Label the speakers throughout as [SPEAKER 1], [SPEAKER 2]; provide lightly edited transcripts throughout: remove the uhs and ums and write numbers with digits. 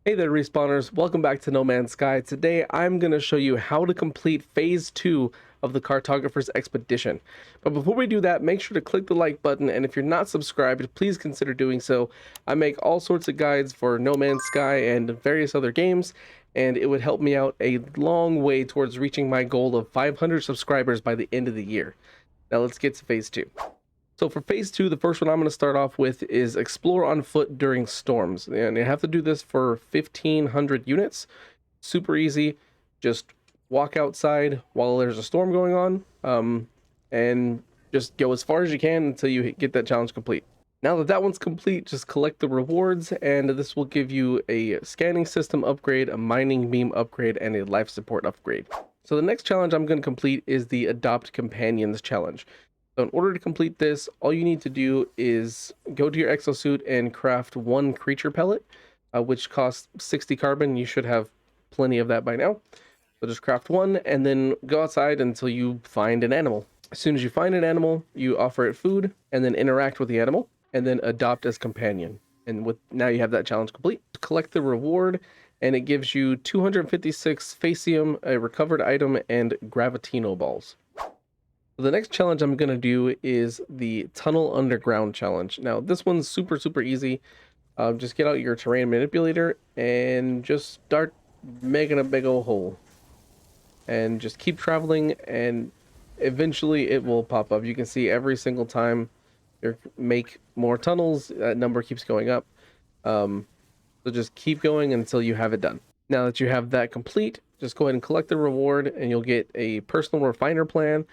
[SPEAKER 1] Hey there, respawners. Welcome back to No Man's Sky. Today, I'm going to show you how to complete Phase 2 of the Cartographers Expedition. But before we do that, make sure to click the like button, and if you're not subscribed, please consider doing so. I make all sorts of guides for No Man's Sky and various other games, and it would help me out a long way towards reaching my goal of 500 subscribers by the end of the year. Now let's get to Phase 2. So for Phase 2, the first one I'm going to start off with is explore on foot during storms. And you have to do this for 1,500 units. Super easy. Just walk outside while there's a storm going on, and just go as far as you can until you get that challenge complete. Now that that one's complete, just collect the rewards, and this will give you a scanning system upgrade, a mining beam upgrade, and a life support upgrade. So the next challenge I'm going to complete is the Adopt Companions challenge. So in order to complete this, all you need to do is go to your exosuit and craft one creature pellet, which costs 60 carbon. You should have plenty of that by now. So just craft one and then go outside until you find an animal. As soon as you find an animal, you offer it food and then interact with the animal and then adopt as companion. And now you have that challenge complete. Collect the reward, and it gives you 256 facium, a recovered item, and gravitino balls. The next challenge I'm going to do is the Tunnel Underground challenge. Now, this one's super easy. Just get out your terrain manipulator and just start making a big old hole. And just keep traveling, and eventually it will pop up. You can see every single time you make more tunnels, that number keeps going up. So just keep going until you have it done. Now that you have that complete, just go ahead and collect the reward, and you'll get a personal refiner plan,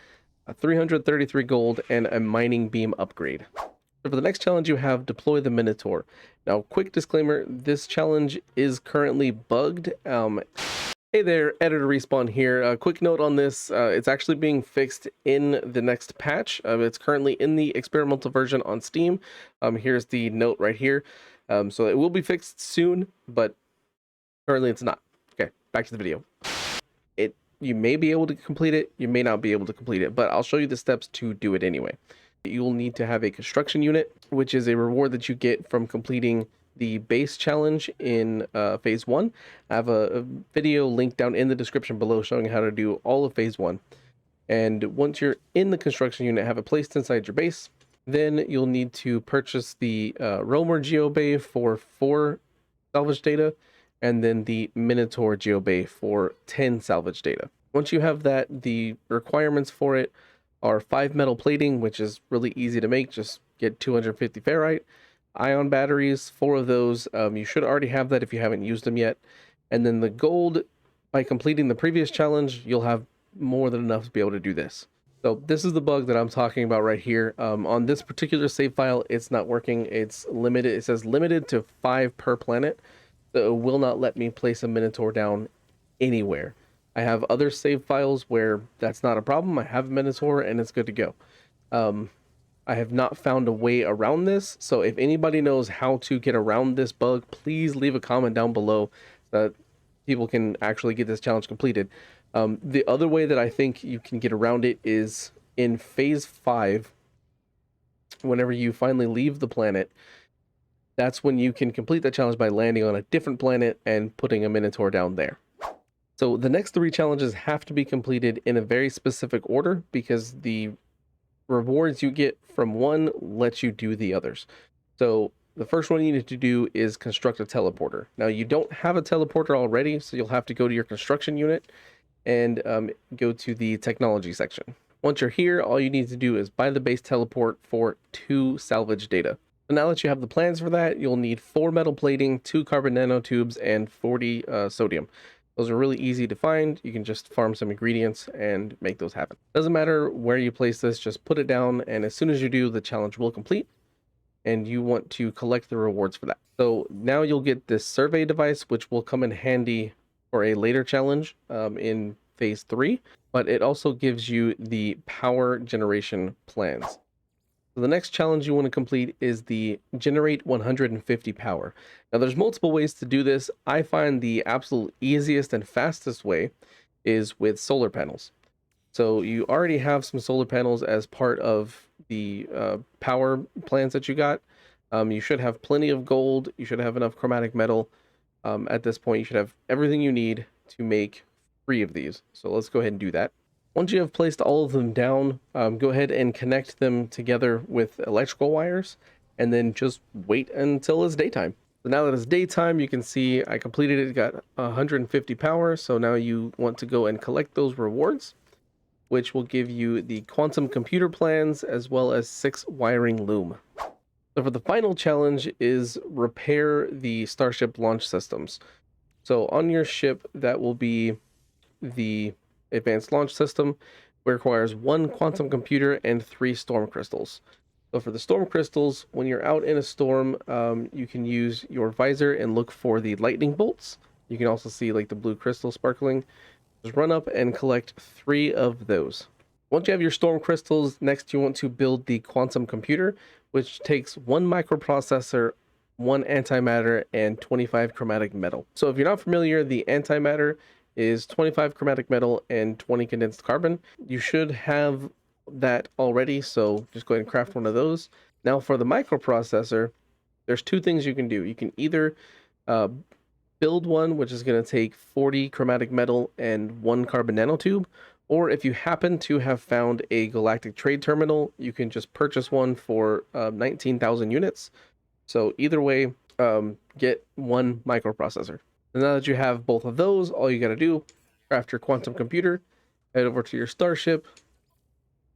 [SPEAKER 1] a 333 gold, and a mining beam upgrade. So for the next challenge, you have deploy the Minotaur. Now, quick disclaimer, this challenge is currently bugged. Hey there, Editor Respawn here. A quick note on this, it's actually being fixed in the next patch. It's currently in the experimental version on Steam. Here's the note right here. So it will be fixed soon, but currently it's not. Okay, back to the video. You may be able to complete it, you may not be able to complete it, but I'll show you the steps to do it anyway. You'll need to have a construction unit, which is a reward that you get from completing the base challenge in Phase 1. I have a video linked down in the description below showing how to do all of Phase 1. And once you're in the construction unit, have it placed inside your base, then you'll need to purchase the Roamer Geobay for 4 salvage data, and then the Minotaur Geobay for 10 salvage data. Once you have that, the requirements for it are 5 metal plating, which is really easy to make. Just get 250 ferrite, ion batteries, 4 of those. You should already have that if you haven't used them yet. And then the gold, by completing the previous challenge, you'll have more than enough to be able to do this. So this is the bug that I'm talking about right here. On this particular save file, it's not working. It's limited. It says limited to 5 per planet. So it will not let me place a Minotaur down anywhere. I have other save files where that's not a problem. I have a Minotaur and it's good to go. I have not found a way around this. So if anybody knows how to get around this bug, please leave a comment down below so that people can actually get this challenge completed. The other way that I think you can get around it is in Phase 5, whenever you finally leave the planet, that's when you can complete that challenge by landing on a different planet and putting a Minotaur down there. So the next 3 challenges have to be completed in a very specific order because the rewards you get from one lets you do the others. So the first one you need to do is construct a teleporter. Now you don't have a teleporter already, so you'll have to go to your construction unit and go to the technology section. Once you're here, all you need to do is buy the base teleport for 2 salvage data. So now that you have the plans for that, you'll need 4 metal plating, 2 carbon nanotubes, and 40 sodium. Those are really easy to find. You can just farm some ingredients and make those happen. Doesn't matter where you place this, just put it down, and as soon as you do, the challenge will complete, and you want to collect the rewards for that. So now you'll get this survey device, which will come in handy for a later challenge in Phase 3, but it also gives you the power generation plans. So the next challenge you want to complete is the generate 150 power. Now there's multiple ways to do this. I find the absolute easiest and fastest way is with solar panels. So you already have some solar panels as part of the power plans that you got. You should have plenty of gold. You should have enough chromatic metal. At this point, you should have everything you need to make 3 of these. So let's go ahead and do that. Once you have placed all of them down, go ahead and connect them together with electrical wires, and then just wait until it's daytime. So now that it's daytime, you can see I completed it, got 150 power. So now you want to go and collect those rewards, which will give you the quantum computer plans as well as 6 wiring loom. So for the final challenge is repair the Starship launch systems. So on your ship, that will be the advanced launch system, requires 1 quantum computer and 3 storm crystals. So for the storm crystals, when you're out in a storm, you can use your visor and look for the lightning bolts. You can also see like the blue crystal sparkling. Just run up and collect 3 of those. Once you have your storm crystals, next you want to build the quantum computer, which takes 1 microprocessor, 1 antimatter, and 25 chromatic metal. So if you're not familiar, the antimatter is 25 chromatic metal and 20 condensed carbon. You should have that already, so just go ahead and craft one of those. Now for the microprocessor, there's 2 things you can do. You can either build one, which is going to take 40 chromatic metal and 1 carbon nanotube, or if you happen to have found a galactic trade terminal, you can just purchase one for 19,000 units. So either way, get 1 microprocessor. And now that you have both of those, all you got to do, craft your quantum computer, head over to your starship,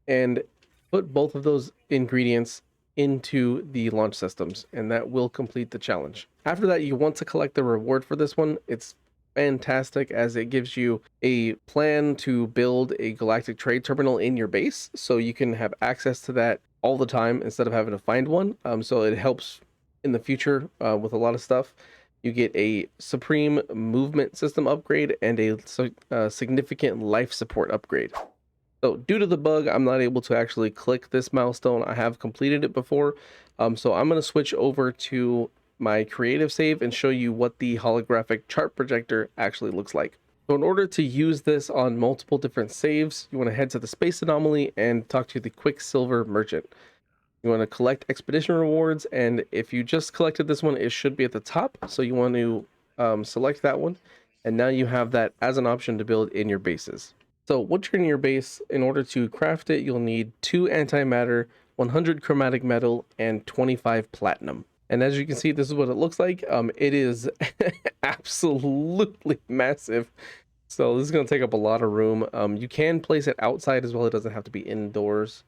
[SPEAKER 1] and put both of those ingredients into the launch systems, and that will complete the challenge. After that, you want to collect the reward for this one. It's fantastic as it gives you a plan to build a galactic trade terminal in your base, so you can have access to that all the time instead of having to find one. So it helps in the future with a lot of stuff. You get a supreme movement system upgrade and a significant life support upgrade. So due to the bug, I'm not able to actually click this milestone. I have completed it before. So I'm going to switch over to my creative save and show you what the holographic chart projector actually looks like. So in order to use this on multiple different saves, you want to head to the space anomaly and talk to the Quicksilver merchant. You want to collect expedition rewards, and if you just collected this one, it should be at the top. So you want to select that one, and now you have that as an option to build in your bases. So once you're in your base, in order to craft it, you'll need 2 antimatter, 100 chromatic metal, and 25 platinum. And as you can see, this is what it looks like. It is absolutely massive. So this is going to take up a lot of room. You can place it outside as well. It doesn't have to be indoors.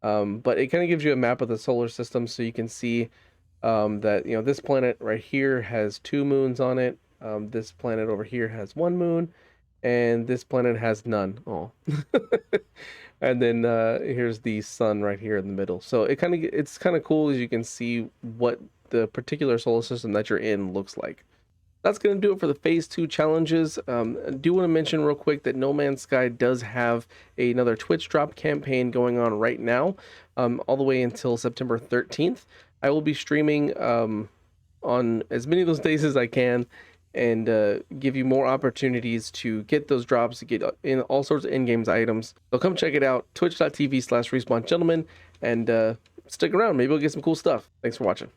[SPEAKER 1] But it kind of gives you a map of the solar system, so you can see that, you know, this planet right here has 2 moons on it. This planet over here has 1 moon, and this planet has none. Oh, and then here's the sun right here in the middle. So it's kind of cool as you can see what the particular solar system that you're in looks like. That's going to do it for the phase 2 challenges. I do want to mention real quick that No Man's Sky does have another Twitch drop campaign going on right now, all the way until September 13th. I will be streaming on as many of those days as I can, and give you more opportunities to get those drops, to get in all sorts of in-games items. So come check it out, twitch.tv/respawn gentlemen, and stick around. Maybe we'll get some cool stuff. Thanks for watching.